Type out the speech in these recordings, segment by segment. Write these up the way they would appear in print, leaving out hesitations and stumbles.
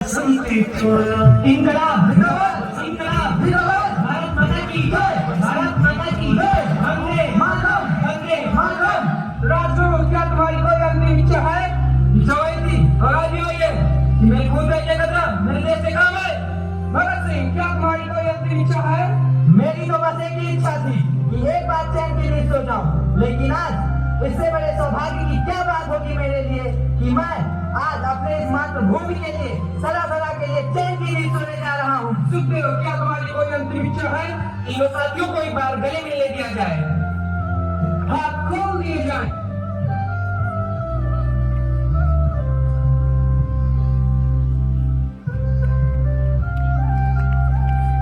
सुनते थोड़ा। इंकलाब जिंदाबाद, इंकलाब जिंदाबाद, भारत माता की जय, भारत माता की जय, वंदे मातरम, वंदे मातरम। राजगुरु, क्या तुम्हारी कोई अंतिम इच्छा है? इच्छा हुई थी और आज भी हुई है कि मैं खुद देश का मेरे देश से काम है। भगत सिंह, क्या तुम्हारी कोई अंतिम इच्छा है? मेरी तो बस एक ही इच्छा थी कि एक बार चैन की नींद सो जाऊं, लेकिन आज इससे बड़े सौभाग्य की क्या बात होगी मेरे लिए कि मैं आज अपने इस मातृभूमि के लिए सदा सदा के लिए चैन की नींद सोने जा रहा हूँ। सुखदेव, क्या तुम्हारी कोई अंतिम इच्छा है? तीनों साथियों को एक बार गले में ले दिया जाए, हाथ खोल दिए जाए।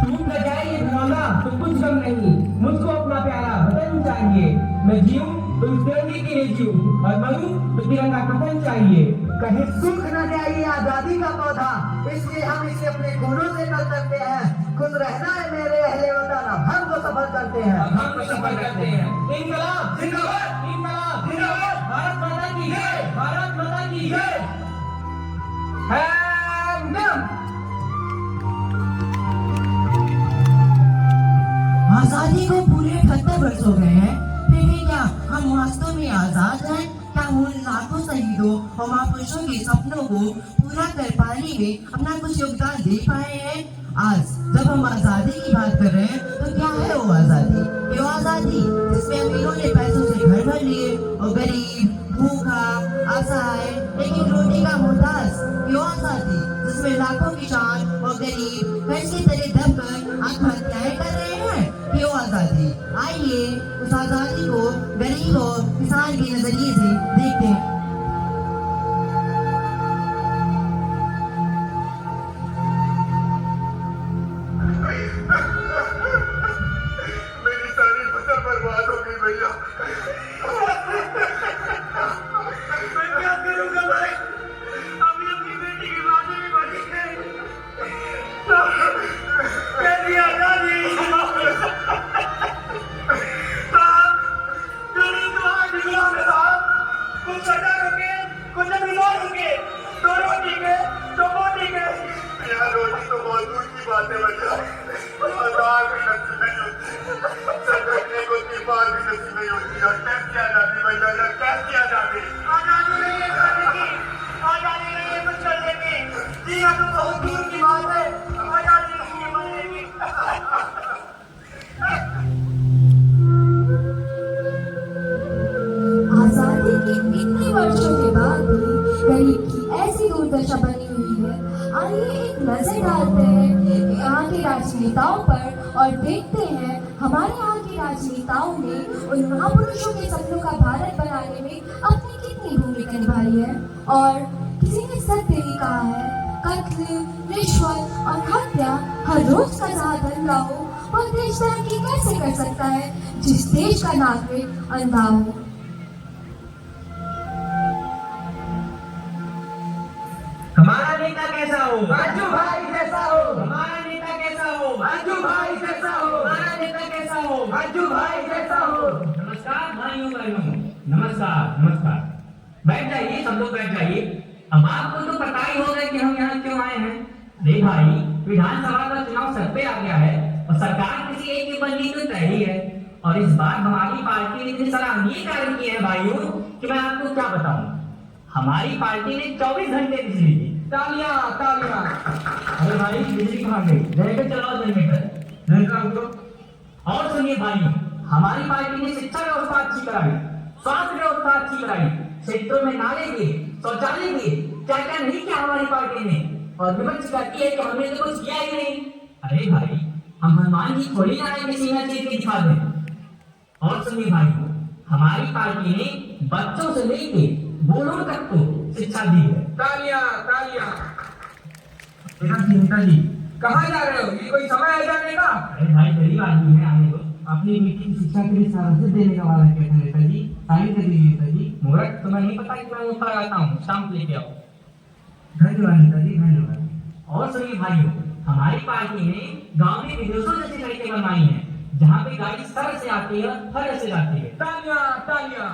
टूट न जाए ये घरौंदा तो कुछ गम नहीं, मुझको अपना प्यारा वतन चाहिए। मैं जीऊं तो इस तिरंगे के लिए जीऊं और मरूं तो तिरंगा कफन चाहिए। कहीं सूख न जाए ये आजादी का पौधा, इसलिए हम इसे अपने खूनों से कर सकते हैं। खुद रहना है मेरे अहले वतन, अब हम तो सफर करते हैं, हम तो सफर करते हैं। इंकलाब जिंदाबाद, इंकलाब जिंदाबाद, भारत माता की जय, भारत माता की जय। आजादी को पूरे 78 वर्ष हो गए हैं, फिर भी क्या हम वास्तव में आजाद हैं? क्या उन लाखों शहीदों और महापुरुषों के सपनों को पूरा कर पाने में अपना कुछ योगदान दे पाए हैं? आज जब हम आजादी की बात कर रहे हैं तो क्या है वो आजादी? वो आजादी जिसमें अमीरों ने पैसों से घर भर लिए और गरीब, भूखा, असहाय, एक एक रोटी का मोहताज। वो आजादी जिसमें लाखों किसान और गरीब कर्ज के तले दबकर आत्महत्याएं कर रहे हैं। क्यों आजादी? आइए उस आजादी को गरीब और किसान के नजरिए से देखते हैं। मेरी सारी फसल बर्बाद हो गई भैया। मैं क्या करूंगा भाई? अभी अपनी बेटी की बातें भी बची है। मेरी आजादी साहब, मेरी तो आज निकला में साहब, कुछ सजा रुके, कुछ बीमार रुके, दो रोटी के, दो मोटी के। यार रोटी तो बहुत दूर की बात है भैया, आजाद भी नसीब नहीं होती, सजने को दीवार भी नसीब नहीं होती। और कैसी आजादी भैया, यार कैसी आजादी? आजादी नहीं है करने की, आजादी नहीं है कुछ करने की, जीना तो बहुत दूर की बात है, आजादी नहीं है मरने की। आजादी के इतने वर्षों के बाद भी गरीब की ऐसी दुर्दशा बनी हुई है। आइए एक नजर डालते हैं यहाँ के राजनेताओं पर और देखते हैं हमारे यहाँ के राजनेताओं ने उन महापुरुषों के सपनों का भारत बनाने में अपनी कितनी भूमिका निभाई है। और किसी ने सत्य ही कहा है, कत्ल, रिश्वत और हत्या हर रोज का जहाँ धंधा हो, वो देश तरक्की कैसे कर सकता है जिस देश का नागरिक अंधा हो। हमारा नेता कैसा हो? राजू भाई जैसा हो। हमारा नेता कैसा हो? राजू भाई जैसा हो। हमारा नेता कैसा हो? राजू भाई जैसा हो। नमस्कार भाइयों बहनों, नमस्कार नमस्कार। बैठ जाइए, सब लोग बैठ जाइए। अब आपको तो पता ही होगा कि हम यहाँ क्यों आए हैं। अरे भाई, विधानसभा का चुनाव सर पे आ गया है और सरकार किसी एक की बननी तो तय ही है। और इस बार हमारी पार्टी ने इतने सराहनीय कार्य किए हैं भाइयों कि मैं आपको क्या बताऊं। हमारी पार्टी ने 24 घंटे बिजली दी। तालियां तालियां। अरे भाई, बिजली कहाँ गई? जनरेटर चलाओ, जनरेटर। और सुनिए भाइयों, हमारी पार्टी ने शिक्षा व्यवस्था अच्छी कराई, स्वास्थ्य व्यवस्था अच्छी कराई, क्षेत्रों में नाले दिए, शौचालय दिए, क्या क्या नहीं किया हमारी पार्टी ने। और विपक्ष कहती है कि हमने तो कुछ किया ही नहीं। अरे भाई, हम हनुमान जी थोड़ी ना आए कि सीना चीर के दिखा दें। और सुनिए भाइयों, हमारी पार्टी ने बच्चों से लेके बूढ़ों तक को शिक्षा दी है। तालियां तालियां। नेताजी, कहाँ जा रहे हो? ये कोई समय है जाने का? अरे भाई, गरीब आदमी है, आने दो। अपनी मीटिंग शिक्षा के लिए सारा देने का वादा किया था नेताजी, साइन कर लीजिए नेताजी। मुहूर्त तुम्हें नहीं पता कि मैं ऊपर आता हूँ, शाम लेके आओ। धन्यवाद नेताजी, धन्यवाद। और सुनिए भाइयों, हमारी पार्टी ने गांव में विदेशों जैसी सड़कें बनवाई हैं, जहाँ पे गाड़ी सड़क से आती है, फर्श से जाती है। तालियां तालियां।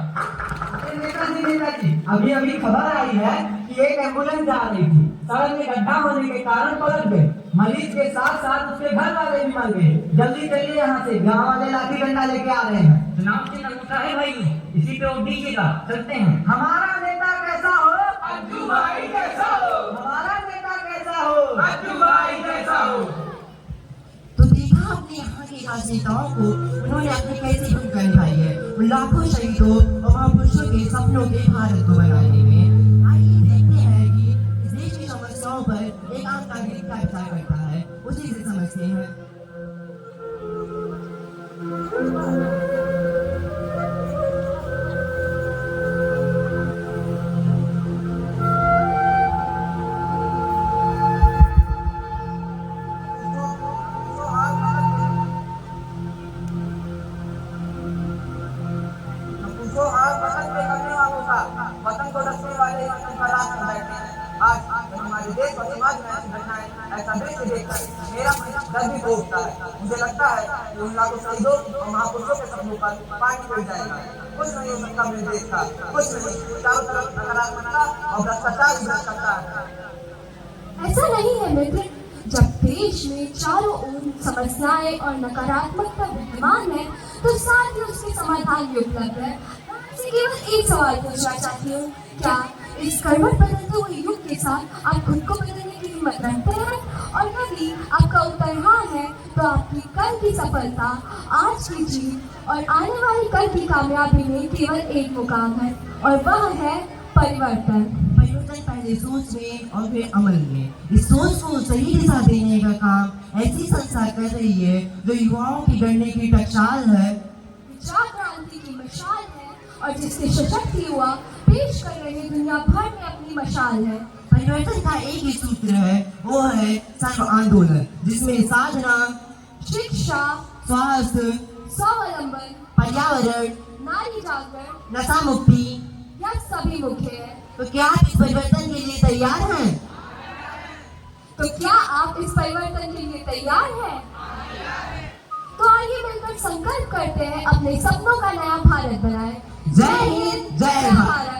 नेताजी, नेताजी, अभी अभी खबर आई है कि एक एम्बुलेंस जा रही थी, सड़क में गड्ढा होने के कारण पलट गए। मरीज के साथ साथ उसके घर वाले भी मर गए। जल्दी चलिए यहाँ से, गाँव वाले लाठी डंडा लेके आ रहे हैं। चुनाव चिन्ह अंगूठा है भाई, इसी पे वोट दीजिएगा। चलते हैं। हमारा नेता कैसा हो? अज्जू भाई कैसा हो? हमारा नेता कैसा हो? अज्जू भाई कैसा हो? तो देखा आपने यहाँ के राजनेताओं को, उन्होंने अपनी कैसी भूमिका निभाई है लाखों शहीदों और महापुरुषों के सपनों के भारत को बनाने में। आइए देखते हैं कि इस देश की समस्याओं पर एक आम नागरिक क्या विचार करता है, उसी से समझते हैं। पूछो आज वतन पे करने वालों का, वतन को रखने वाले वतन पर राज में बैठे हैं। आज जब हमारे देश और समाज में ऐसी घटनाएं, ऐसा दृश्य देखकर मेरा दर्द भी उठता है। मुझे लगता है कि उन लाखों शहीदों और महापुरुषों के सपनों पर पानी पड़ जाएगा। कुछ नहीं हो सकता मेरे देश का, कुछ नहीं। चारों तरफ नकारात्मकता और भ्रष्टाचार ही भ्रष्टाचार है। ऐसा नहीं है मित्र, जब देश में चारों ओर समस्याएं और नकारात्मकता विद्यमान है तो साथ ही उसके समाधान भी उपलब्ध है। आपसे केवल एक सवाल पूछना चाहती हूँ, क्या इस करवट बदलते हुए युग के साथ आप खुद को बदलने की हिम्मत रखते हैं? और यदि आपका उत्तर हाँ है तो आपकी कल की सफलता, आज की जीत और आने वाली कल की कामयाबी में केवल एक मुकाम है, और वह है परिवर्तन। परिवर्तन पहले सोच में और फिर अमल में। इस सोच को सही दिशा देने का काम ऐसी संस्था कर रही है जो युवाओं की गढ़ने की टकसाल है, विचार क्रांति की मशाल है, और जिसके सशक्त युवा पेश कर रहे दुनिया भर में अपनी मशाल है। परिवर्तन का एक ही सूत्र है, वो है सर्व आंदोलन, जिसमें साधना, शिक्षा, स्वास्थ्य, स्वावलंबन, पर्यावरण, नारी जागरण, नशा मुक्ति। यह सभी मुख्य है। तो क्या आप इस परिवर्तन के लिए तैयार हैं? तो क्या आप इस परिवर्तन के लिए तैयार हैं? तो आइए मिलकर संकल्प करते हैं अपने सपनों का नया भारत बनाएं। जय हिंद, जय भारत।